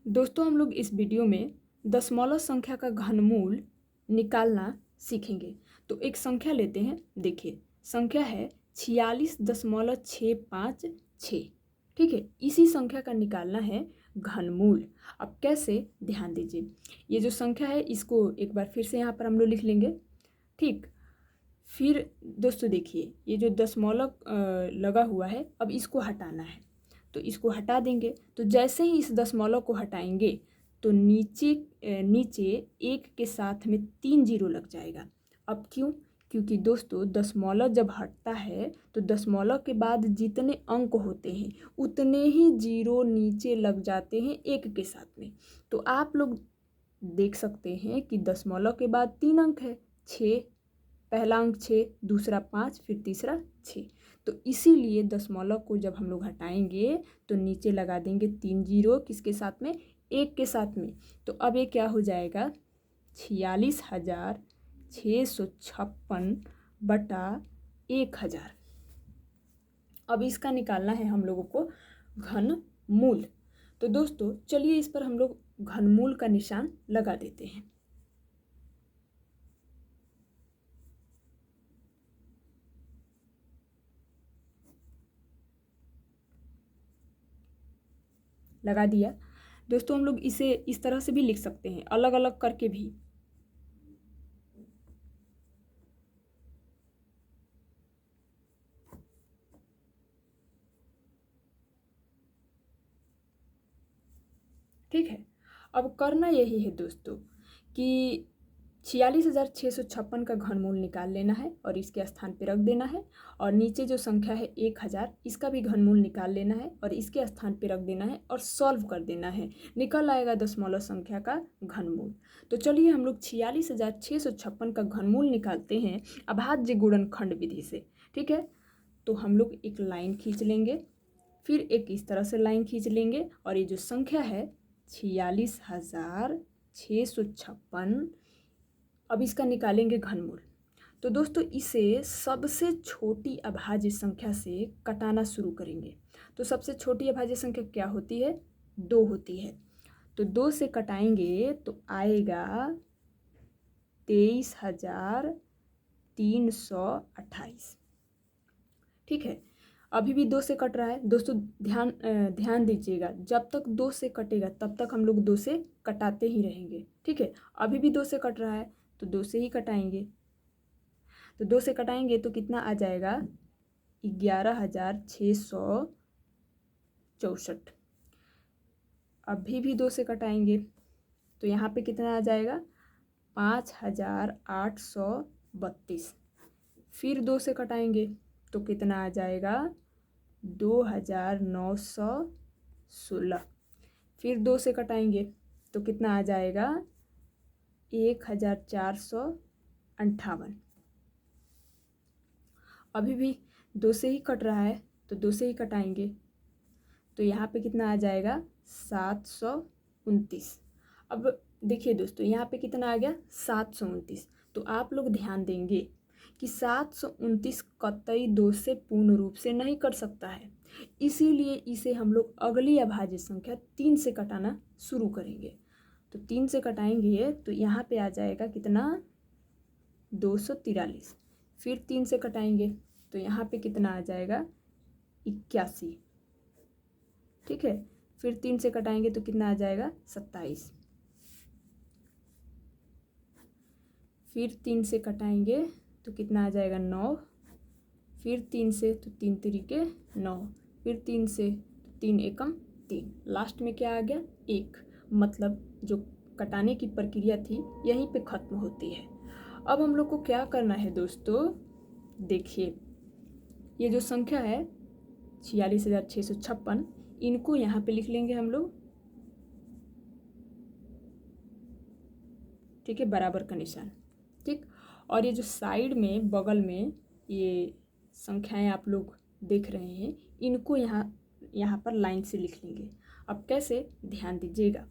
दोस्तों हम लोग इस वीडियो में दशमलव संख्या का घनमूल निकालना सीखेंगे। तो एक संख्या लेते हैं, देखिए संख्या है 46.656। ठीक है, इसी संख्या का निकालना है घनमूल। अब कैसे, ध्यान दीजिए। ये जो संख्या है इसको एक बार फिर से यहाँ पर हम लोग लिख लेंगे। ठीक, फिर दोस्तों देखिए ये जो दशमलव लगा हुआ है, अब इसको हटाना है तो इसको हटा देंगे। तो जैसे ही इस दशमलव को हटाएंगे तो नीचे एक के साथ में 3 जीरो लग जाएगा। अब क्यों? क्योंकि दोस्तों दशमलव जब हटता है तो दशमलव के बाद जितने अंक होते हैं उतने ही जीरो नीचे लग जाते हैं एक के साथ में। तो आप लोग देख सकते हैं कि दशमलव के बाद 3 अंक है, 6, पहला अंक 6, दूसरा 5, फिर तीसरा 6। तो इसीलिए दशमलव को जब हम लोग हटाएंगे तो नीचे लगा देंगे 3 जीरो, किसके साथ में? एक के साथ में। तो अब ये क्या हो जाएगा? 46,656 बटा 1000। अब इसका निकालना है हम लोगों को घनमूल। तो दोस्तों चलिए इस पर हम लोग घनमूल का निशान लगा देते हैं। लगा दिया। दोस्तों हम लोग इसे इस तरह से भी लिख सकते हैं, अलग अलग करके भी। ठीक है, अब करना यही है दोस्तों कि 46,656 का घनमूल निकाल लेना है और इसके स्थान पे रख देना है। और नीचे जो संख्या है 1000, इसका भी घनमूल निकाल लेना है और इसके स्थान पे रख देना है और सॉल्व कर देना है। निकल आएगा दशमलव संख्या का घनमूल। तो चलिए हम लोग 46,656 का घनमूल निकालते हैं अभाज्य गुणनखंड विधि से। ठीक है, तो हम लोग एक लाइन खींच लेंगे, फिर एक इस तरह से लाइन खींच लेंगे और ये जो संख्या है 46,656, अब इसका निकालेंगे घनमूल। तो दोस्तों इसे सबसे छोटी अभाज्य संख्या से कटाना शुरू करेंगे। तो सबसे छोटी अभाज्य संख्या क्या होती है? 2 होती है। तो 2 से कटाएंगे तो आएगा 23,328। ठीक है, अभी भी 2 से कट रहा है दोस्तों। ध्यान दीजिएगा, जब तक 2 से कटेगा तब तक हम लोग 2 से कटाते ही रहेंगे। ठीक है, अभी भी 2 से कट रहा है तो 2 से ही कटाएंगे। तो 2 से कटाएंगे तो कितना आ जाएगा? 11,664। अभी भी 2 से कटाएंगे तो यहाँ पे कितना आ जाएगा? 5,832। फिर 2 से कटाएंगे तो कितना आ जाएगा? 2,916। फिर 2 से कटाएंगे तो कितना आ जाएगा? 1,458। अभी भी 2 से ही कट रहा है तो 2 से ही कटाएंगे तो यहाँ पे कितना आ जाएगा? 729। अब देखिए दोस्तों यहाँ पे कितना आ गया? 729। तो आप लोग ध्यान देंगे कि 729 कतई 2 से पूर्ण रूप से नहीं कट सकता है, इसीलिए इसे हम लोग अगली अभाज्य संख्या 3 से कटाना शुरू करेंगे। तो 3 से कटाएंगे तो यहाँ पे आ जाएगा कितना? 243। फिर 3 से कटाएंगे तो यहाँ पे कितना आ जाएगा? 81। ठीक है, फिर 3 से कटाएंगे तो कितना आ जाएगा? 27। फिर 3 से कटाएंगे तो कितना आ जाएगा? 9। फिर 3 से तो 3 तिरिके 9। फिर 3 से तो 3 एकम 3। लास्ट में क्या आ गया? 1। मतलब जो कटाने की प्रक्रिया थी यहीं पे ख़त्म होती है। अब हम लोग को क्या करना है दोस्तों? देखिए ये जो संख्या है 46,656, इनको यहाँ पे लिख लेंगे हम लोग। ठीक है, बराबर का निशान। ठीक, और ये जो साइड में बगल में ये संख्याएं आप लोग देख रहे हैं, इनको यहाँ पर लाइन से लिख लेंगे। अब कैसे, ध्यान दीजिएगा।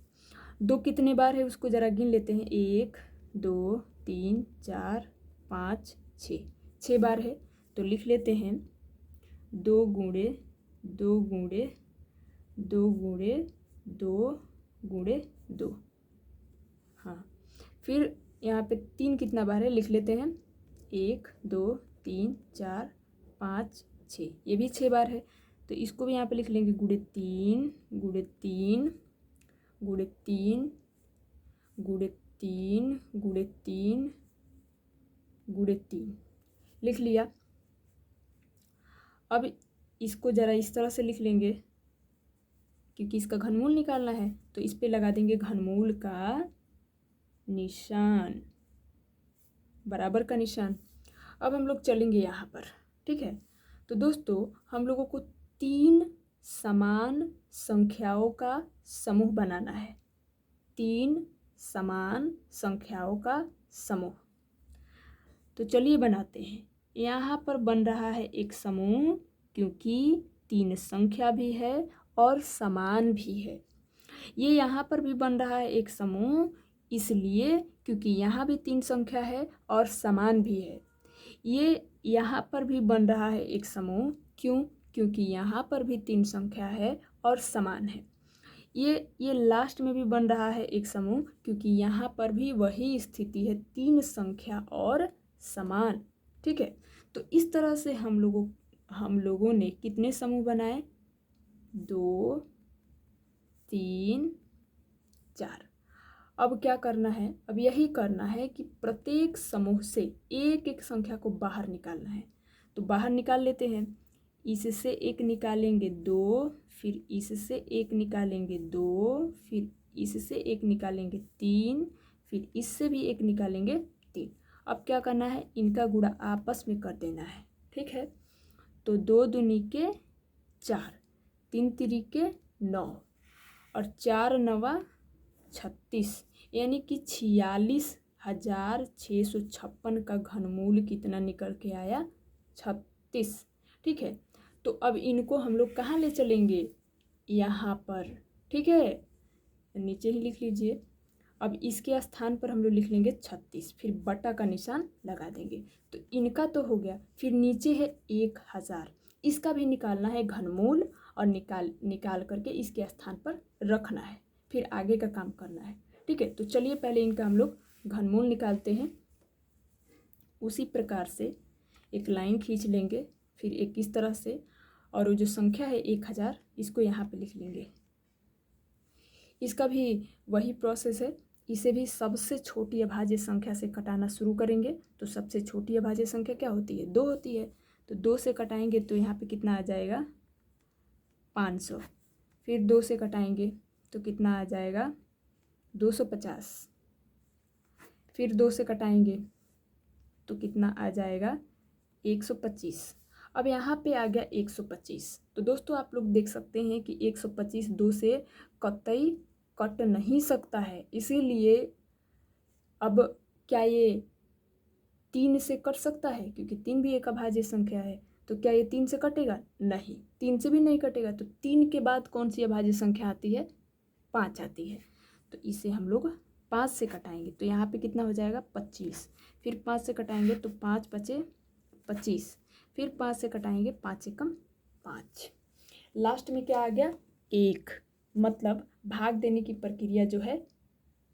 2 कितने बार है उसको ज़रा गिन लेते हैं। 1, 2, 3, 4, 5, 6। 6 बार है तो लिख लेते हैं 2 गुणे 2 गुणे 2 गुणे 2 गुणे 2। हाँ, फिर यहाँ पे 3 कितना बार है लिख लेते हैं। 1 2 3 4 5 6, ये भी 6 बार है। तो इसको भी यहाँ पे लिख लेंगे गुणे 3 गुणे 3 गुणे 3 गुणे 3 गुणे 3 गुणे 3, लिख लिया। अब इसको ज़रा इस तरह से लिख लेंगे, क्योंकि इसका घनमूल निकालना है, तो इस पे लगा देंगे घनमूल का निशान, बराबर का निशान। अब हम लोग चलेंगे यहाँ पर, ठीक है। तो दोस्तों हम लोगों को 3 समान संख्याओं का समूह बनाना है, 3 समान संख्याओं का समूह। तो चलिए बनाते हैं। यहाँ पर बन रहा है एक समूह, क्योंकि 3 संख्या भी है और समान भी है। ये यहाँ पर भी बन रहा है एक समूह, इसलिए क्योंकि यहाँ भी 3 संख्या है और समान भी है। ये यहाँ पर भी बन रहा है एक समूह, क्यों? क्योंकि यहाँ पर भी 3 संख्या है और समान है। ये लास्ट में भी बन रहा है एक समूह, क्योंकि यहाँ पर भी वही स्थिति है, 3 संख्या और समान, ठीक है। तो इस तरह से हम लोगों ने कितने समूह बनाए? 2 3 4। अब क्या करना है? अब यही करना है कि प्रत्येक समूह से एक एक संख्या को बाहर निकालना है। तो बाहर निकाल लेते हैं। इससे एक निकालेंगे 2, फिर इससे एक निकालेंगे 2, फिर इससे एक निकालेंगे 3, फिर इससे भी एक निकालेंगे 3। अब क्या करना है? इनका गुणा आपस में कर देना है, ठीक है। तो 2 दूनी के 4, 3 तिरिके 9 और 4 नवा 36, यानी कि 46,656 का घनमूल कितना निकल के आया? 36, ठीक है। तो अब इनको हम लोग कहाँ ले चलेंगे? यहाँ पर, ठीक है, नीचे ही लिख लीजिए। अब इसके स्थान पर हम लोग लिख लेंगे 36, फिर बटा का निशान लगा देंगे। तो इनका तो हो गया, फिर नीचे है 1000, इसका भी निकालना है घनमूल और निकाल करके इसके स्थान पर रखना है, फिर आगे का काम करना है, ठीक है। तो चलिए पहले इनका हम लोग घनमूल निकालते हैं। उसी प्रकार से एक लाइन खींच लेंगे, फिर एक इस तरह से, और वो जो संख्या है 1000, इसको यहाँ पे लिख लेंगे। इसका भी वही प्रोसेस है, इसे भी सबसे छोटी अभाज्य संख्या से कटाना शुरू करेंगे। तो सबसे छोटी अभाज्य संख्या क्या होती है? 2 होती है। तो 2 से कटाएंगे तो यहाँ पे कितना आ जाएगा? 500। फिर 2 से कटाएंगे तो कितना आ जाएगा? 250। फिर 2 से कटाएंगे तो कितना आ जाएगा? 125। अब यहाँ पे आ गया 125। तो दोस्तों आप लोग देख सकते हैं कि 125 2 से कतई कट नहीं सकता है, इसीलिए अब क्या ये 3 से कट सकता है? क्योंकि 3 भी एक अभाज्य संख्या है। तो क्या ये 3 से कटेगा? नहीं, 3 से भी नहीं कटेगा। तो 3 के बाद कौन सी अभाज्य संख्या आती है? 5 आती है। तो इसे हम लोग 5 से कटाएंगे तो यहाँ पे कितना हो जाएगा? 25। फिर 5 से कटाएंगे तो 5 बचे 25। फिर 5 से कटाएंगे, 5 से कम 5। लास्ट में क्या आ गया? 1। मतलब भाग देने की प्रक्रिया जो है,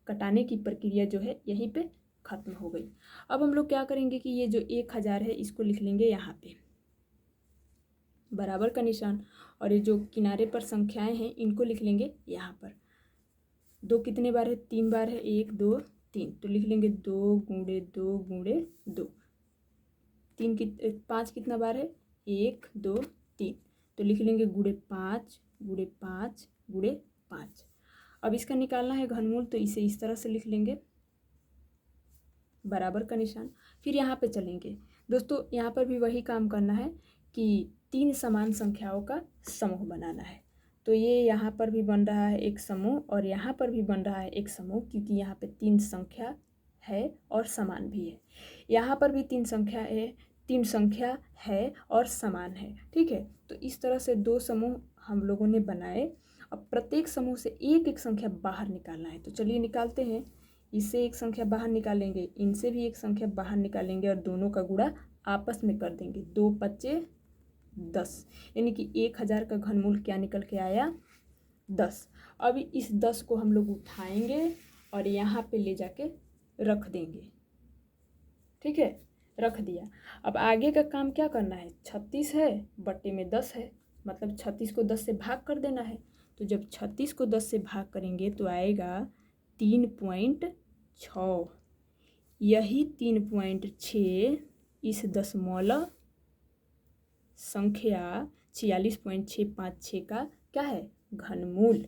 कटाने की प्रक्रिया जो है, यहीं पे खत्म हो गई। अब हम लोग क्या करेंगे कि ये जो 1000 है इसको लिख लेंगे यहाँ पे, बराबर का निशान, और ये जो किनारे पर संख्याएं हैं इनको लिख लेंगे यहाँ पर। 2 कितने बार है? 3 बार है। 1 2 3, तो लिख लेंगे 2 गुणे 2 गुणे 2। 5 कितना बार है? 1 2 3, तो लिख लेंगे गुणे 5 गुणे 5 गुणे 5। अब इसका निकालना है घनमूल, तो इसे इस तरह से लिख लेंगे, बराबर का निशान। फिर यहाँ पे चलेंगे दोस्तों, यहाँ पर भी वही काम करना है कि 3 समान संख्याओं का समूह बनाना है। तो ये यहाँ पर भी बन रहा है एक समूह और यहाँ पर भी बन रहा है एक समूह, क्योंकि यहाँ पे 3 संख्या है और समान भी है। यहाँ पर भी 3 संख्या है और समान है, ठीक है। तो इस तरह से 2 समूह हम लोगों ने बनाए। अब प्रत्येक समूह से एक एक संख्या बाहर निकालना है। तो चलिए निकालते हैं। इससे एक संख्या बाहर निकालेंगे, इनसे भी एक संख्या बाहर निकालेंगे और दोनों का गुणा आपस में कर देंगे। 2 5 10, यानी कि 1000 का घनमूल क्या निकल के आया? 10। अब इस 10 को हम लोग उठाएंगे और यहाँ पे ले जाके रख देंगे। ठीक है, रख दिया। अब आगे का काम क्या करना है, 36 है बट्टे में 10 है, मतलब 36 को 10 से भाग कर देना है। तो जब 36 को 10 से भाग करेंगे तो आएगा 3.6। यही 3.6 इस दशमलव संख्या 46.656 का क्या है, घनमूल।